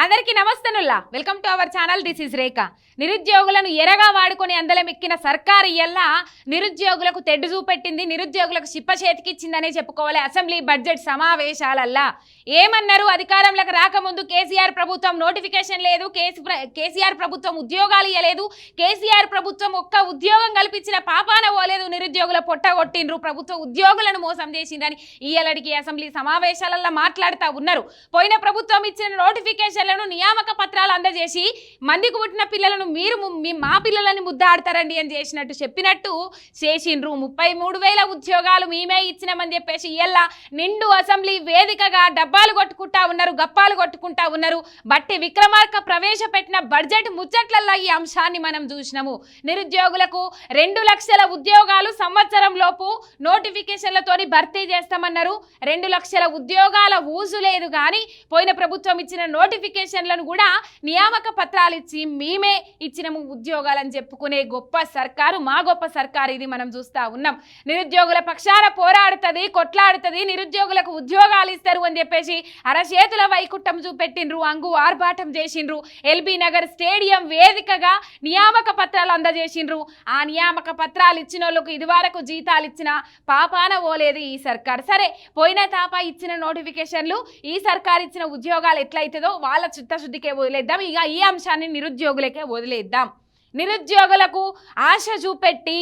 అందరికీ నమస్తనుల్లా welcome to our channel. This is Rekha. నిరుద్యోగులను ఎరగా వాడుకొని అందలమెక్కిన సర్కారు ఇయ్యల్లా నిరుద్యోగులకు తెడ్డు చూపెట్టింది, నిరుద్యోగులకు చిప్ప చేతికిచ్చిందనే చెప్పుకోవాలి. అసెంబ్లీ బడ్జెట్ సమావేశాలల్లా ఏమన్నారు? అధికారంలోకి రాకముందు కేసీఆర్ ప్రభుత్వం నోటిఫికేషన్ లేదు, కేసీఆర్ ప్రభుత్వం ఉద్యోగాలు ఇవ్వలేదు, కేసీఆర్ ప్రభుత్వం ఒక్క ఉద్యోగం కల్పించిన పాపాన పోలేదు, నిరుద్యోగుల పొట్టగొట్టిండ్రు, ప్రభుత్వ ఉద్యోగులను మోసం చేసిండ్రని ఇయ్యలడికి అసెంబ్లీ సమావేశాలల్లో మాట్లాడుతూ ఉన్నారు. పోయిన ప్రభుత్వం ఇచ్చిన నోటిఫికేషన్లను నియామక పత్రాలు అందజేసి మందికి పుట్టిన పిల్లలను మీరు మా పిల్లలని ముద్దాడతారండి అని చేసినట్టు చెప్పినట్టు చేసిండ్రు. 33,000 ఉద్యోగాలు మేమే ఇచ్చినామని చెప్పేసి ఇయ్యల్లా నిండు అసెంబ్లీ వేదికగా డబ్బాలు కొట్టుకుంటా ఉన్నారు, గప్పాలు కొట్టుకుంటా ఉన్నారు. బట్టి విక్రమార్క ప్రవేశపెట్టిన బడ్జెట్ ముచ్చట్లల్లో ఈ అంశాన్ని మనం చూసినాము. నిరుద్యోగులకు 2 లక్షల ఉద్యోగాలు సంవత్సరం లోపు నోటిఫికేషన్లతోని భర్తీ చేస్తామన్నారు. 2 లక్షల ఉద్యోగాల ఊసు లేదు కానీ పోయిన ప్రభుత్వం ఇచ్చిన నోటిఫికేషన్లను కూడా నియామక పత్రాలు ఇచ్చి మేమే ఇచ్చినము ఉద్యోగాలని చెప్పుకునే గొప్ప సర్కారు, మా గొప్ప సర్కారు ఇది మనం చూస్తా ఉన్నాం. నిరుద్యోగుల పక్షాన పోరాడుతుంది, కొట్లాడుతుంది, నిరుద్యోగులకు ఉద్యోగాలు ఇస్తారు అని చెప్పేసి అరచేతుల వైకుట్టం చూపెట్టిండ్రు, అంగు ఆర్భాటం చేసిండ్రు. ఎల్బీ నగర్ స్టేడియం వేదికగా నియామక పత్రాలు అందజేసిండ్రు. ఆ నియామక పత్రాలు ఇచ్చిన వాళ్ళకు ఇదివరకు జీతాలు ఇచ్చిన పాపాన పోలేదు ఈ సర్కారు. సరే, పోయిన తాప ఇచ్చిన నోటిఫికేషన్లు ఈ సర్కారు ఇచ్చిన ఉద్యోగాలు ఎట్లయితుందో వాళ్ళ చిత్తశుద్ధికే వదిలేద్దాం. ఇక ఈ అంశాన్ని నిరుద్యోగులకే వదిలేద్దాం. నిరుద్యోగులకు ఆశ చూపెట్టి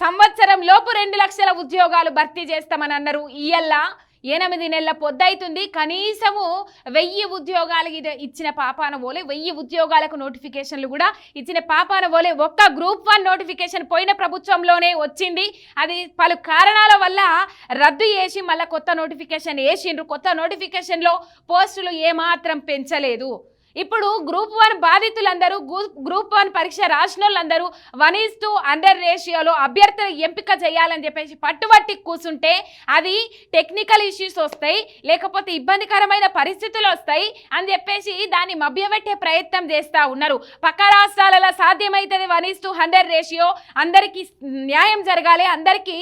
సంవత్సరం లోపు 2 లక్షల ఉద్యోగాలు భర్తీ చేస్తామని అన్నారు. ఇయ్యల్లా 8 నెలల పొద్దవుతుంది, కనీసము 1000 ఉద్యోగాలు ఇచ్చిన పాపాన పోలే, 1000 ఉద్యోగాలకు నోటిఫికేషన్లు కూడా ఇచ్చిన పాపాన పోలే. ఒక్క గ్రూప్ 1 నోటిఫికేషన్ పోయిన ప్రభుత్వంలోనే వచ్చింది. అది పలు కారణాల వల్ల రద్దు చేసి మళ్ళీ కొత్త నోటిఫికేషన్ వేసిండ్రు. కొత్త నోటిఫికేషన్లో పోస్టులు ఏమాత్రం పెంచలేదు. ఇప్పుడు గ్రూప్ 1 బాధితులందరూ, గ్రూప్ 1 పరీక్ష రాసిన వాళ్ళందరూ 1:100 రేషియోలో అభ్యర్థుల ఎంపిక చేయాలని చెప్పేసి పట్టుబట్టి కూర్చుంటే అది టెక్నికల్ ఇష్యూస్ వస్తాయి, లేకపోతే ఇబ్బందికరమైన పరిస్థితులు వస్తాయి అని చెప్పేసి దాన్ని మభ్యపెట్టే ప్రయత్నం చేస్తూ ఉన్నారు. పక్క రాష్ట్రాలలో సాధ్యమవుతుంది 1:100 రేషియో, అందరికీ న్యాయం జరగాలి, అందరికీ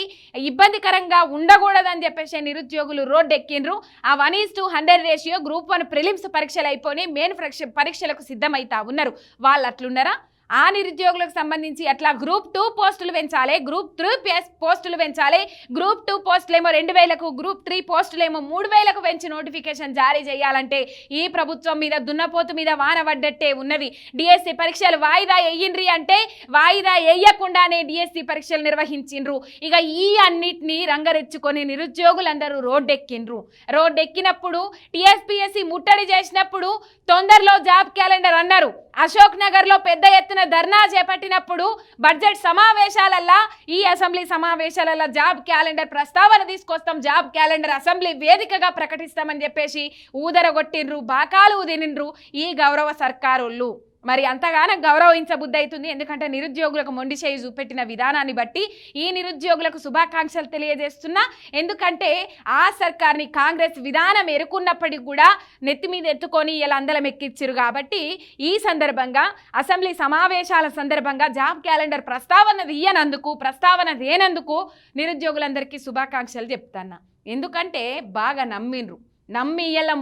ఇబ్బందికరంగా ఉండకూడదని చెప్పేసి నిరుద్యోగులు రోడ్డు ఎక్కిండ్రు. ఆ 1:100 రేషియో గ్రూప్ 1 ప్రిలిమ్స్ పరీక్షలు అయిపోయి మెయిన్ పరీక్షలకు సిద్ధమైతా ఉన్నారు. వాళ్ళు అట్లున్నారా? ఆ నిరుద్యోగులకు సంబంధించి అట్లా గ్రూప్ 2 పోస్టులు పెంచాలి, గ్రూప్ 3 పోస్టులు పెంచాలి, గ్రూప్ 2 పోస్టులేమో 2000కు, గ్రూప్ 3 పోస్టులేమో 3000కు పెంచి నోటిఫికేషన్ జారీ చేయాలంటే ఈ ప్రభుత్వం మీద దున్నపోతు మీద వాన పడ్డట్టే ఉన్నది. డిఎస్సి పరీక్షలు వాయిదా వేయండ్రి అంటే వాయిదా వేయకుండానే డిఎస్సి పరీక్షలు నిర్వహించిండ్రు. ఇక ఈ అన్నిటినీ రంగరెచ్చుకొని నిరుద్యోగులందరూ రోడ్డెక్కిండ్రు. రోడ్డెక్కినప్పుడు టీఎస్పీఎస్సీ ముట్టడి చేసినప్పుడు తొందరలో జాబ్ క్యాలెండర్ అన్నారు. అశోక్ నగర్లో పెద్ద ఎత్తున ధర్నా చేపట్టినప్పుడు బడ్జెట్ సమావేశాలల్లా, ఈ అసెంబ్లీ సమావేశాలల్లో జాబ్ క్యాలెండర్ ప్రస్తావన తీసుకొస్తాం, జాబ్ క్యాలెండర్ అసెంబ్లీ వేదికగా ప్రకటిస్తామని చెప్పేసి ఊదరగొట్టిండ్రు, బాకాలు ఊదినిండ్రు ఈ గౌరవ సర్కారోళ్ళు. మరి అంతగానో గౌరవించబుద్ధి అవుతుంది. ఎందుకంటే నిరుద్యోగులకు మొండి చేయి చూపెట్టిన విధానాన్ని బట్టి ఈ నిరుద్యోగులకు శుభాకాంక్షలు తెలియజేస్తున్నా. ఎందుకంటే ఆ సర్కార్ని కాంగ్రెస్ విధానం ఎరుకున్నప్పటికీ కూడా నెత్తి మీద ఎత్తుకొని ఇలా అందలం ఎక్కించారు. కాబట్టి ఈ సందర్భంగా అసెంబ్లీ సమావేశాల సందర్భంగా జాబ్ క్యాలెండర్ ప్రస్తావన తేనందుకు నిరుద్యోగులందరికీ శుభాకాంక్షలు చెప్తాన్నా. ఎందుకంటే బాగా నమ్మి ఇలా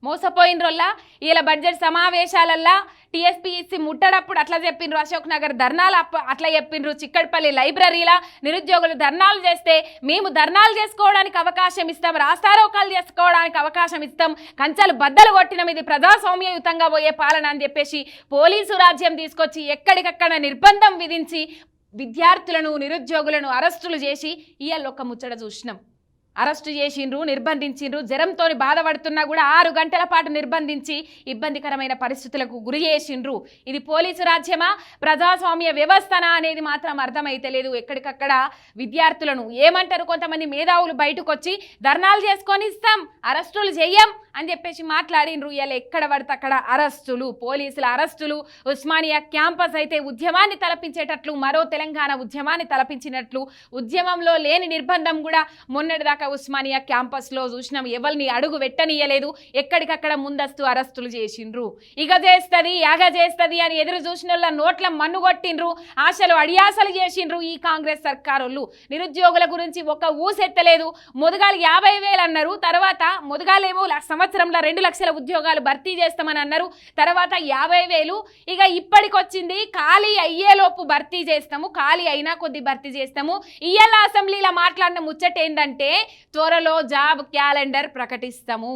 మోసపోయినరోళ్ళ ఇలా బడ్జెట్ సమావేశాలల్లా టీఎస్పీఎస్సీ ముట్టడప్పుడు అట్లా చెప్పిండ్రు, అశోక్ నగర్ ధర్నాలు అట్లా చెప్పిండ్రు, చిక్కడపల్లి లైబ్రరీలా నిరుద్యోగులు ధర్నాలు చేస్తే మేము ధర్నాలు చేసుకోవడానికి అవకాశం ఇస్తాం, రాస్తారోకాలు చేసుకోవడానికి అవకాశం ఇస్తాం, కంచెలు బద్దలు కొట్టినం, ఇది ప్రజాస్వామ్యయుతంగా పోయే పాలన అని చెప్పేసి పోలీసు రాజ్యం తీసుకొచ్చి ఎక్కడికక్కడ నిర్బంధం విధించి విద్యార్థులను, నిరుద్యోగులను అరెస్టులు చేసి ఇవాళ ఒక ముచ్చట చూసినాం. అరెస్టు చేసిండ్రు, నిర్బంధించిండ్రు. జ్వరంతో బాధపడుతున్నా కూడా 6 గంటల పాటు నిర్బంధించి ఇబ్బందికరమైన పరిస్థితులకు గురి చేసిండ్రు. ఇది పోలీసు రాజ్యమా, ప్రజాస్వామ్య వ్యవస్థనా అనేది మాత్రం అర్థమైతలేదు. ఎక్కడికక్కడ విద్యార్థులను ఏమంటారు, కొంతమంది మేధావులు బయటకు వచ్చి ధర్నాలు చేసుకొని ఇస్తాం, అరెస్టులు చెయ్యం అని చెప్పేసి మాట్లాడిండ్రు. ఇలా ఎక్కడ పడితే అక్కడ అరెస్టులు, పోలీసుల అరెస్టులు. ఉస్మానియా క్యాంపస్ అయితే ఉద్యమాన్ని తలపించేటట్లు, మరో తెలంగాణ ఉద్యమాన్ని తలపించినట్లు, ఉద్యమంలో లేని నిర్బంధం కూడా మొన్నటిదాకా దాకా ఉస్మానియా క్యాంపస్లో చూసినాం, ఎవరిని అడుగు పెట్టనీయలేదు, ఎక్కడికక్కడ ముందస్తు అరెస్టులు చేసిండ్రు. ఇక చేస్తుంది యాగ చేస్తుంది అని ఎదురు చూసిన వాళ్ళ నోట్ల మన్ను కొట్టిండ్రు, ఆశలు అడియాసలు చేసిండ్రు ఈ కాంగ్రెస్ సర్కారోళ్ళు. నిరుద్యోగుల గురించి ఒక ఊసెత్తలేదు. మొదగాలు 50,000 అన్నారు, తర్వాత మొదగాలేమో సంవత్సరంలో 2 లక్షల ఉద్యోగాలు భర్తీ చేస్తామని అన్నారు, తర్వాత 50,000. ఇక ఇప్పటికొచ్చింది ఖాళీ అయ్యేలోపు భర్తీ చేస్తాము, ఖాళీ అయినా కొద్ది భర్తీ చేస్తాము. ఇయ్యాల అసెంబ్లీలో మాట్లాడిన ముచ్చట ఏంటంటే త్వరలో జాబ్ క్యాలెండర్ ప్రకటిస్తాము.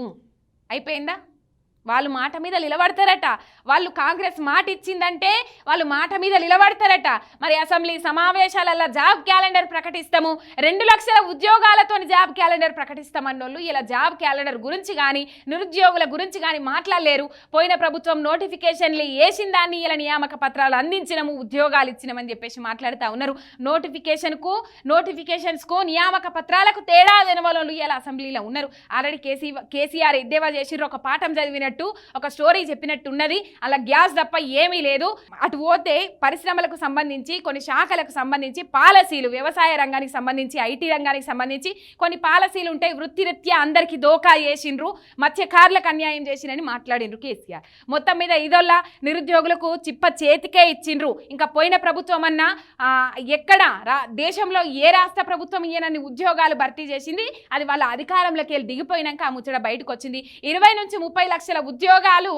అయిపోయిందా? వాళ్ళు మాట మీద నిలబడతారట. వాళ్ళు కాంగ్రెస్ మాట ఇచ్చిందంటే వాళ్ళు మాట మీద నిలబడతారట. మరి అసెంబ్లీ సమావేశాలలో జాబ్ క్యాలెండర్ ప్రకటిస్తాము, 2 లక్షల ఉద్యోగాలతో జాబ్ క్యాలెండర్ ప్రకటిస్తామన్నోళ్ళు ఇలా జాబ్ క్యాలెండర్ గురించి కానీ నిరుద్యోగుల గురించి కానీ మాట్లాడలేరు. పోయిన ప్రభుత్వం నోటిఫికేషన్లు వేసిన దాన్ని ఇలా నియామక పత్రాలు అందించినము, ఉద్యోగాలు ఇచ్చినామని చెప్పేసి మాట్లాడుతూ ఉన్నారు. నోటిఫికేషన్స్కు నియామక పత్రాలకు తేడా తినవాళ్ళు ఇలా అసెంబ్లీలో ఉన్నారు. ఆల్రెడీ కేసీఆర్ ఎద్దేవా చేసిర్రు, ఒక పాఠం చదివినట్టు ఒక స్టోరీ చెప్పినట్టు ఉన్నది. అలా గ్యాస్ తప్ప ఏమీ లేదు. అటు పోతే పరిశ్రమలకు సంబంధించి కొన్ని శాఖలకు సంబంధించి పాలసీలు, వ్యవసాయ రంగానికి సంబంధించి ఐటీ రంగానికి సంబంధించి కొన్ని పాలసీలు ఉంటాయి. వృత్తిరీత్యా అందరికీ దోకా చేసిండ్రు, మత్స్యకారులకు అన్యాయం చేసినని మాట్లాడిండ్రు కేసీఆర్. మొత్తం మీద ఇదొల్లా నిరుద్యోగులకు చిప్ప చేతికే ఇచ్చిండ్రు. ఇంకా పోయిన ప్రభుత్వం అన్నా ఎక్కడ దేశంలో ఏ రాష్ట్ర ప్రభుత్వం ఈయనన్ని ఉద్యోగాలు భర్తీ చేసింది? అది వాళ్ళ అధికారంలోకి వెళ్ళి దిగిపోయినాక ఆ ముచ్చట బయటకు వచ్చింది. 20 నుంచి 30 లక్షల ఉద్యోగాలు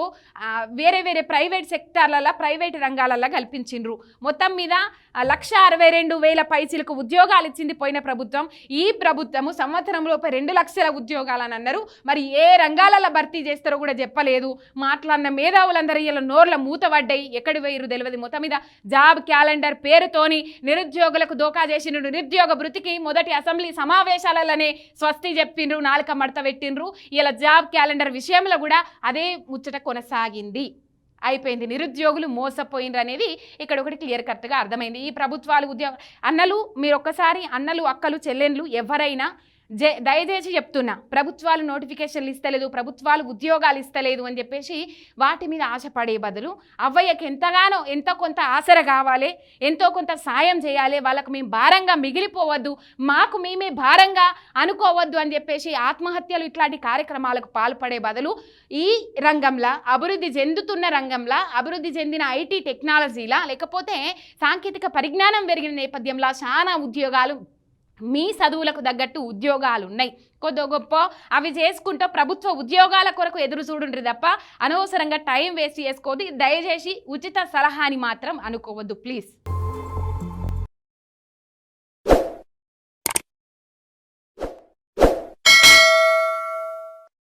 వేరే వేరే ప్రైవేట్ సెక్టార్లలో, ప్రైవేట్ రంగాలలో కల్పించిండ్రు. మొత్తం మీద 1,62,000 పైసలకు ఉద్యోగాలు ఇచ్చింది పోయిన ప్రభుత్వం. ఈ ప్రభుత్వము సంవత్సరంలోపై 2 లక్షల ఉద్యోగాలని అన్నారు. మరి ఏ రంగాలలో భర్తీ చేస్తారో కూడా చెప్పలేదు. మాట్లాడిన మేధావులందరూ ఇలా నోర్ల మూతపడ్డాయి, ఎక్కడి వేయరు తెలియదు. మొత్తం మీద జాబ్ క్యాలెండర్ పేరుతోని నిరుద్యోగులకు దోకా చేసిండ్రు. నిరుద్యోగ వృత్తికి మొదటి అసెంబ్లీ సమావేశాలలోనే స్వస్తి చెప్పిండ్రు, నాలుక మడత పెట్టిండ్రు. ఇలా జాబ్ క్యాలెండర్ విషయంలో కూడా అదే ముచ్చట కొనసాగింది. అయిపోయింది. నిరుద్యోగులు మోసపోయిండ్రు అనేది ఇక్కడ ఒకటి క్లియర్ కట్గా అర్థమైంది. ఈ ప్రభుత్వాలు అన్నలు, మీరు ఒక్కసారి అన్నలు, అక్కలు, చెల్లెండ్లు ఎవరైనా దయచేసి చెప్తున్నా, ప్రభుత్వాలు నోటిఫికేషన్లు ఇస్తలేదు, ప్రభుత్వాలు ఉద్యోగాలు ఇస్తలేదు అని చెప్పేసి వాటి మీద ఆశపడే బదులు అవ్వయ్యకి ఎంతో కొంత ఆసర కావాలి, ఎంతో కొంత సాయం చేయాలి, వాళ్ళకు మేము భారంగా మిగిలిపోవద్దు, మాకు మేమే భారంగా అనుకోవద్దు అని చెప్పేసి ఆత్మహత్యలు ఇట్లాంటి కార్యక్రమాలకు పాల్పడే బదులు ఈ రంగంలో అభివృద్ధి చెందుతున్న రంగంలో, అభివృద్ధి చెందిన ఐటీ టెక్నాలజీలా, లేకపోతే సాంకేతిక పరిజ్ఞానం పెరిగిన నేపథ్యంలో చాలా ఉద్యోగాలు, మీ చదువులకు తగ్గట్టు ఉద్యోగాలు ఉన్నాయి, కొద్ది గొప్ప అవి చేసుకుంటూ ప్రభుత్వ ఉద్యోగాల కొరకు ఎదురు చూడండి తప్ప అనవసరంగా టైం వేస్ట్ చేసుకోవద్దు. దయచేసి ఉచిత సలహాని మాత్రం అనుకోవద్దు ప్లీజ్.